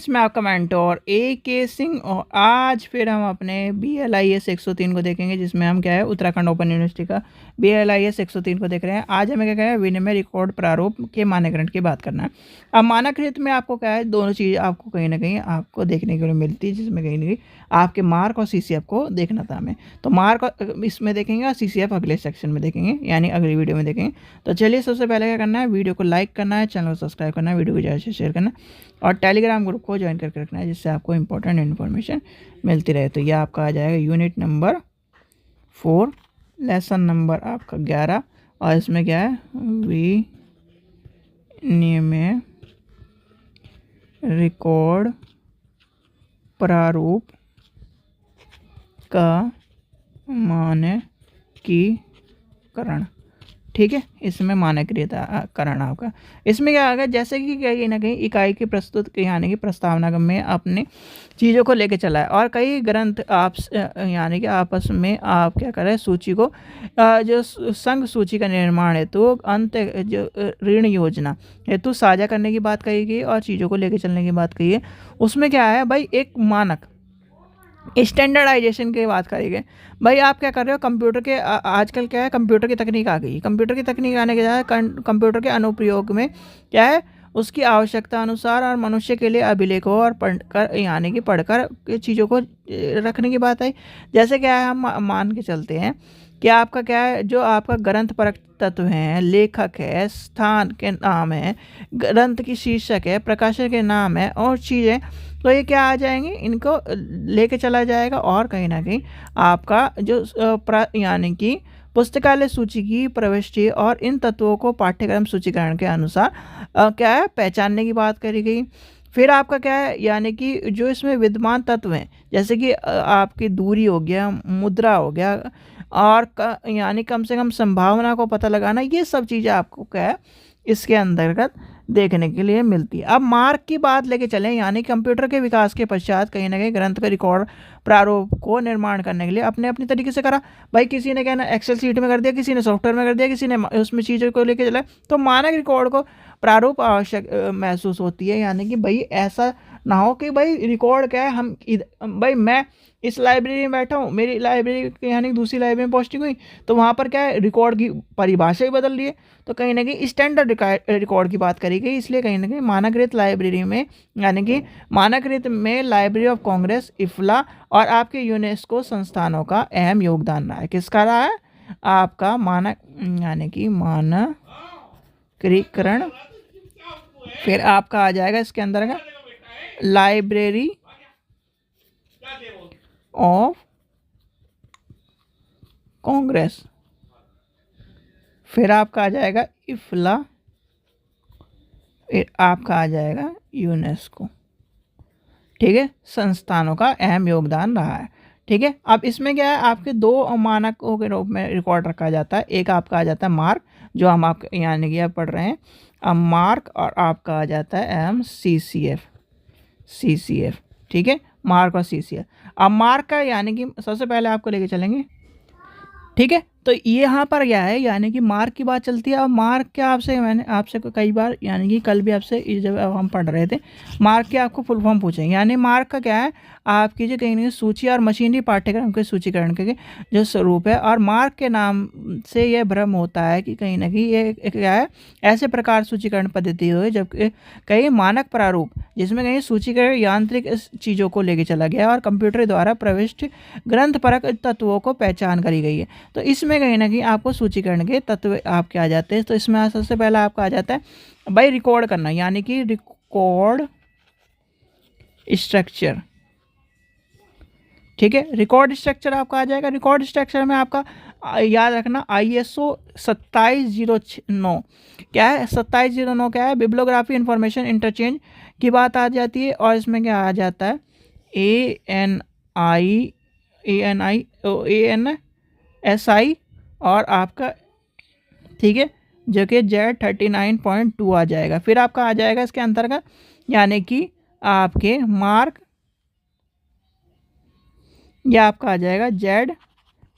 Friends, मैं आपका mentor AK Singh और आज फिर हम अपने BLIS 103 को देखेंगे, जिसमें हम क्या है उत्तराखंड ओपन यूनिवर्सिटी का BLIS 103 को देख रहे हैं। आज हमें क्या क्या है विनिमय रिकॉर्ड प्रारूप के मानकीकरण की बात करना है। अब मानकीकृत में आपको क्या है दोनों चीज़ आपको कहीं ना कहीं आपको देखने के लिए मिलती है, जिसमें कहीं ना कहीं आपके मार्क और CCF को देखना था हमें। तो मार्क इसमें देखेंगे और CCF अगले सेक्शन में देखेंगे, यानी अगली वीडियो में देखेंगे। तो चलिए, सबसे पहले क्या करना है, वीडियो को लाइक करना है, चैनल को सब्सक्राइब करना है, वीडियो को ज़्यादा से शेयर करना है और टेलीग्राम ग्रुप को ज्वाइन करके रखना है, जिससे आपको इंपॉर्टेंट इन्फॉर्मेशन मिलती रहे। तो यह आपका आ जाएगा यूनिट नंबर 4, लेसन नंबर आपका 11 और इसमें क्या है विनिमय रिकॉर्ड प्रारूप का मानकीकरण। ठीक है, इसमें मानकीकरण आपका इसमें क्या आएगा, जैसे कि कहीं ना कहीं इकाई की प्रस्तुत यानी कि प्रस्तावना में अपने चीज़ों को लेके चला है और कई ग्रंथ आप यानी कि आपस में आप क्या करें सूची को जो संघ सूची का निर्माण है तो अंत जो ऋण योजना हेतु साझा करने की बात कही गई और चीज़ों को लेके चलने की बात कही है। उसमें क्या है भाई, एक मानक स्टैंडर्डाइजेशन की बात करी गई। भाई आप क्या कर रहे हो, कंप्यूटर के आजकल क्या है कंप्यूटर की तकनीक आ गई। कंप्यूटर की तकनीक आने के बाद कंप्यूटर के अनुप्रयोग में क्या है उसकी आवश्यकता अनुसार और मनुष्य के लिए अभिलेखों और पढ़कर यानी कि पढ़कर चीज़ों को रखने की बात है। जैसे क्या है, हम मान के चलते हैं कि आपका क्या है जो आपका ग्रंथ परक तत्व है, लेखक है, स्थान के नाम है, ग्रंथ की शीर्षक है, प्रकाशक के नाम है और चीज़ें, तो ये क्या आ जाएंगे, इनको लेके चला जाएगा और कहीं ना कहीं आपका जो यानी कि पुस्तकालय सूची की प्रविष्टि और इन तत्वों को पाठ्यक्रम सूचीकरण के अनुसार क्या है पहचानने की बात करी गई। फिर आपका क्या है यानी कि जो इसमें विद्यमान तत्व हैं, जैसे कि आपकी दूरी हो गया, मुद्रा हो गया और यानी कम से कम संभावना को पता लगाना, ये सब चीज़ें आपको क्या है इसके अंतर्गत देखने के लिए मिलती है। अब मार्क की बात लेके चलें, यानी कंप्यूटर के विकास के पश्चात कहीं ना कहीं ग्रंथ का रिकॉर्ड प्रारूप को निर्माण करने के लिए अपने अपनी तरीके से करा। भाई किसी ने क्या ना एक्सेल शीट में कर दिया, किसी ने सॉफ्टवेयर में कर दिया, किसी ने उसमें चीज़ों को लेके चला। तो मानक रिकॉर्ड को प्रारूप आवश्यक महसूस होती है, यानी कि भाई ऐसा ना हो कि भाई रिकॉर्ड क्या है हम भाई मैं इस लाइब्रेरी में बैठा हूँ, मेरी लाइब्रेरी यानी दूसरी लाइब्रेरी में पोस्टिंग हुई तो वहाँ पर क्या है रिकॉर्ड की परिभाषा ही बदल रही है। तो कहीं ना कहीं स्टैंडर्ड रिकॉर्ड की बात करी गई, इसलिए कहीं ना कहीं मानकृत लाइब्रेरी में यानी कि मानकृत में लाइब्रेरी ऑफ कांग्रेस, इफ्ला और आपके यूनेस्को संस्थानों का अहम योगदान रहा है। किसका रहा है, आपका मानक यानी कि मानकीकरण। फिर आपका आ जाएगा इसके अंदर का लाइब्रेरी ऑफ कांग्रेस। फिर आपका आ जाएगा इफ्ला, फिर आपका आ जाएगा यूनेस्को। ठीक है, संस्थानों का अहम योगदान रहा है। ठीक है, अब इसमें क्या है आपके दो मानकों के रूप में रिकॉर्ड रखा जाता है। एक आपका आ जाता है मार्क, जो हम आप यानी कि पढ़ रहे हैं अब मार्क, और आपका आ जाता है CCF। ठीक है, मार्क और CCF। अब मार्क का यानी कि सबसे पहले आपको लेके चलेंगे। ठीक है, तो यहाँ पर क्या है यानी कि मार्क की बात चलती है। अब मार्क क्या आपसे मैंने आपसे कई बार यानी कि कल भी आपसे जब हम पढ़ रहे थे मार्क के आपको फुल फॉर्म पूछेंगे। यानी मार्क का क्या है आपकी जो कहीं ना सूची और मशीनरी पाठ्यक्रम के सूचीकरण के जो स्वरूप है। और मार्क के नाम से यह भ्रम होता है कि कहीं ना कहीं ये क्या है ऐसे प्रकार सूचीकरण पद्धति हो जबकि कई मानक प्रारूप जिसमें कहीं सूचीकरण यांत्रिक चीज़ों को लेके चला गया और कंप्यूटर द्वारा प्रविष्ट ग्रंथ परक तत्वों को पहचान करी गई है। तो इसमें कहीं ना कहीं आपको सूचीकरण के तत्व आपके आ जाते हैं। तो इसमें सबसे पहला आपका आ जाता है भाई रिकॉर्ड करना, यानी कि रिकॉर्ड स्ट्रक्चर। ठीक है, रिकॉर्ड स्ट्रक्चर आपका आ जाएगा। रिकॉर्ड स्ट्रक्चर में आपका याद रखना ISO 2709 क्या है, 2709 क्या है बिब्लियोग्राफी इंफॉर्मेशन इंटरचेंज की बात आ जाती है। और इसमें क्या आ जाता है ANSI और आपका ठीक है जो कि Z39.2 आ जाएगा। फिर आपका आ जाएगा इसके अंतर्गत यानी कि आपके मार्क, यह आपका आ जाएगा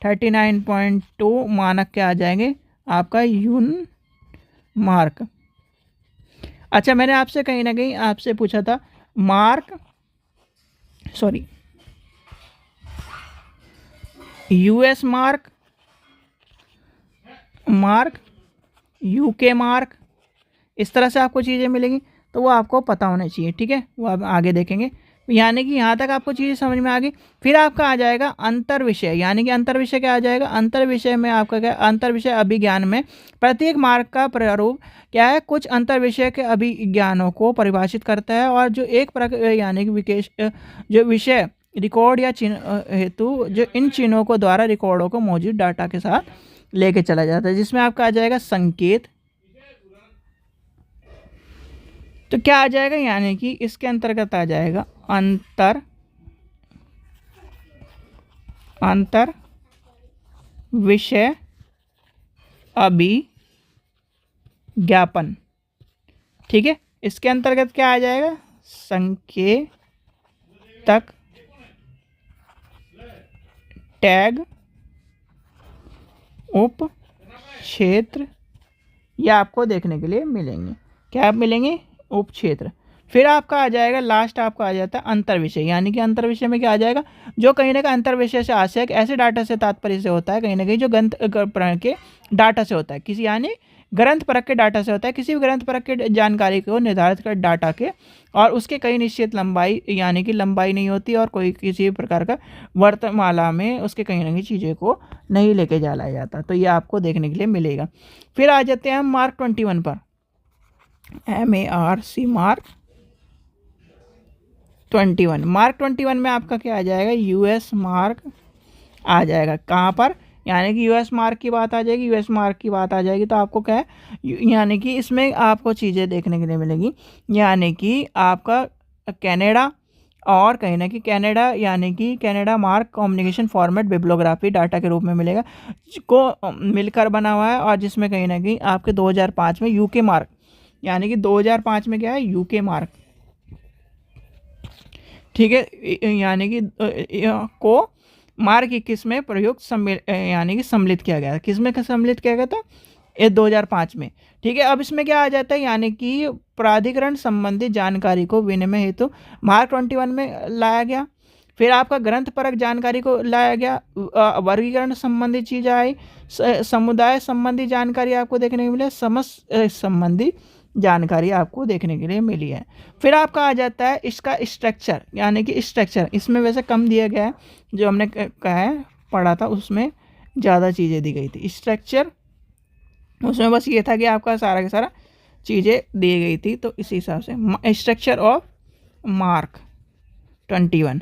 Z39.2 मानक के आ जाएंगे आपका यून मार्क। अच्छा, मैंने आपसे कहीं ना कहीं आपसे पूछा था mark sorry US mark, mark UK mark, इस तरह से आपको चीज़ें मिलेंगी। तो वो आपको पता होना चाहिए, ठीक है, वो आप आगे देखेंगे। यानी कि यहाँ तक आपको चीज़ें समझ में आ गई। फिर आपका आ जाएगा अंतर विषय, यानी कि अंतर विषय क्या आ जाएगा, अंतर विषय में आपका क्या, अंतर विषय अभिज्ञान में प्रत्येक मार्क का प्रारूप क्या है, कुछ अंतर विषय के अभिज्ञानों को परिभाषित करता है, और जो एक प्रकार यानी कि विशेष जो विषय रिकॉर्ड या चिन्ह हेतु जो इन चिन्हों को द्वारा रिकॉर्डों को मौजूद डाटा के साथ लेके चला जाता है, जिसमें आपका आ जाएगा संकेत। तो क्या आ जाएगा, यानी कि इसके अंतर्गत आ जाएगा अंतर विषय अभिज्ञापन, ठीक है। इसके अंतर्गत क्या आ जाएगा, संकेतक, टैग, उप क्षेत्र, ये आपको देखने के लिए मिलेंगे। क्या आप मिलेंगे, उप क्षेत्र। फिर आपका आ जाएगा लास्ट, आपका आ जाता है अंतर विषय, यानी कि अंतर विषय में क्या आ जाएगा, जो कहीं ना कहीं अंतर विषय से आशय ऐसे डाटा से तात्पर्य से होता है, कहीं ना कहीं जो ग्रंथ के डाटा से होता है, किसी यानी ग्रंथ परक के डाटा से होता है, किसी भी ग्रंथ परक के जानकारी को निर्धारित कर डाटा के, और उसके कई निश्चित लंबाई, यानी कि लंबाई नहीं होती, और कोई किसी भी प्रकार का वर्तमाला में उसके कहीं ना कहीं चीज़ों को नहीं लेके जाया जाता। तो ये आपको देखने के लिए मिलेगा। फिर आ जाते हैं हम मार्क 21 पर, MARC मार्क 21। मार्क 21 में आपका क्या आ जाएगा, यूएस मार्क आ जाएगा। कहाँ पर, यानी कि यूएस मार्क की बात आ जाएगी, यूएस मार्क की बात आ जाएगी, तो आपको क्या है, यानी कि इसमें आपको चीज़ें देखने के लिए मिलेगी, यानी कि आपका कनाडा, और कहीं ना कि कनाडा, यानी कि Canada mark communication format bibliography data के रूप में मिलेगा, को मिलकर बना हुआ है, और जिसमें कहीं ना कहीं आपके 2005 में यूके मार्क, यानी कि 2005 में क्या है, यूके मार्क, ठीक है, यानी कि को मार्क 21 में प्रयुक्त यानी कि सम्मिलित किया गया था। किस में सम्मिलित किया गया था, ये 2005 में, ठीक है। अब इसमें क्या आ जाता है, यानी कि प्राधिकरण संबंधी जानकारी को विनिमय हेतु मार्क 21 में लाया गया। फिर आपका ग्रंथ परक जानकारी को लाया गया, वर्गीकरण संबंधी चीज़ आई, समुदाय संबंधी जानकारी आपको देखने को मिले, समस्त संबंधी जानकारी आपको देखने के लिए मिली है। फिर आपका आ जाता है इसका स्ट्रक्चर, यानी कि स्ट्रक्चर इसमें वैसे कम दिया गया है, जो हमने कहा है पढ़ा था उसमें ज़्यादा चीज़ें दी गई थी। स्ट्रक्चर उसमें बस ये था कि आपका सारा का सारा चीज़ें दी गई थी, तो इसी हिसाब से स्ट्रक्चर ऑफ मार्क 21,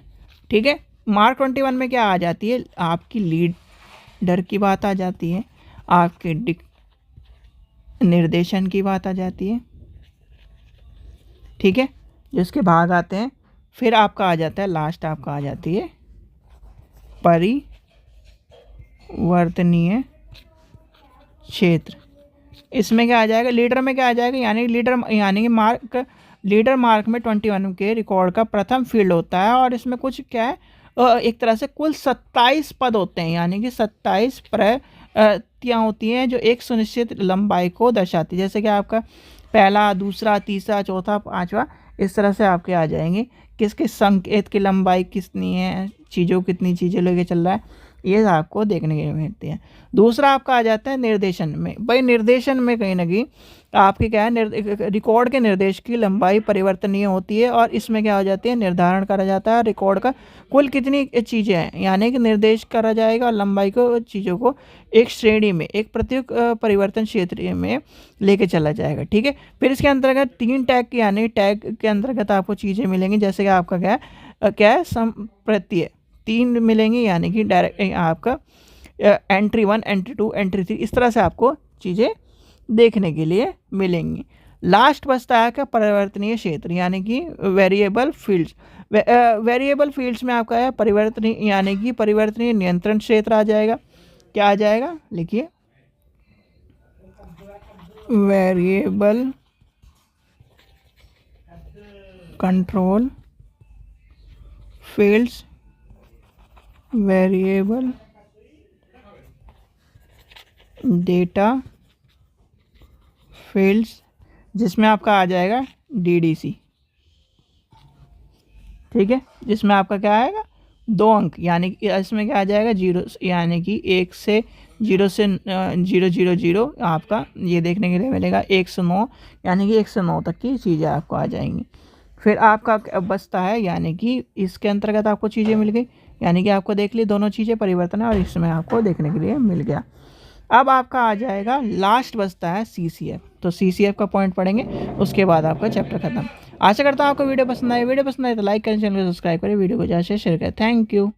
ठीक है। मार्क 21 में क्या आ जाती है, आपकी लीडर की बात आ जाती है, आपके निर्देशन की बात आ जाती है, ठीक है, जिसके भाग आते हैं। फिर आपका आ जाता है लास्ट, आपका आ जाती है परिवर्तनीय क्षेत्र। इसमें क्या आ जाएगा, लीडर में क्या आ जाएगा, यानी लीडर मार्क में 21 के रिकॉर्ड का प्रथम फील्ड होता है, और इसमें कुछ क्या है, एक तरह से कुल 27 पद होते हैं, यानी कि 27 प्रतियाँ होती हैं जो एक सुनिश्चित लंबाई को दर्शाती है, जैसे कि आपका पहला, दूसरा, तीसरा, चौथा, पांचवा, इस तरह से आपके आ जाएंगे, किसके संकेत की लंबाई कितनी है, चीज़ों कितनी चीज़ें लेके चल रहा है, ये आपको देखने के लिए मिलती है। दूसरा आपका आ जाता है निर्देशन में। भाई निर्देशन में कहीं ना कहीं आपकी क्या है, रिकॉर्ड के निर्देश की लंबाई परिवर्तनीय होती है, और इसमें क्या हो जाती है, निर्धारण करा जाता है रिकॉर्ड का कुल कितनी चीज़ें हैं, यानी कि निर्देश करा जाएगा, और लंबाई को चीज़ों को एक श्रेणी में, एक प्रत्येक परिवर्तन क्षेत्र में लेके चला जाएगा, ठीक है। फिर इसके अंतर्गत 3 टैग, यानी टैग के अंतर्गत आपको चीज़ें मिलेंगी, जैसे कि आपका क्या है संप्रत्यय 3 मिलेंगे, यानी कि डायरेक्ट आपका एंट्री 1, एंट्री 2, एंट्री 3, इस तरह से आपको चीज़ें देखने के लिए मिलेंगी। लास्ट बचता है क्या, परिवर्तनीय क्षेत्र, यानी कि वेरिएबल फील्ड्स। वेरिएबल फील्ड्स में आपका है परिवर्तनीय, यानी कि परिवर्तनीय नियंत्रण क्षेत्र आ जाएगा। क्या आ जाएगा, लिखिए, variable control fields, variable data fields, जिसमें आपका आ जाएगा DDC, ठीक है, जिसमें आपका क्या आएगा 2 अंक, यानी कि इसमें क्या आ जाएगा 0, यानी कि 1 से 0 से 000 आपका ये देखने के लिए मिलेगा 1 से 9, यानी कि 1 से 9 तक की चीज़ें आपको आ जाएंगी। फिर आपका अब बचता है, यानी कि इसके अंतर्गत आपको चीज़ें मिल गई, यानी कि आपको देख ली दोनों चीज़ें परिवर्तन है और इसमें आपको देखने के लिए मिल गया। अब आपका आ जाएगा लास्ट बचता है CCF, तो CCF का पॉइंट पढ़ेंगे, उसके बाद आपका चैप्टर खत्म। आशा करता हूँ आपको वीडियो पसंद आए तो लाइक करें, चैनल को सब्सक्राइब करें, वीडियो को ज़्यादा से शेयर करें। Thank you.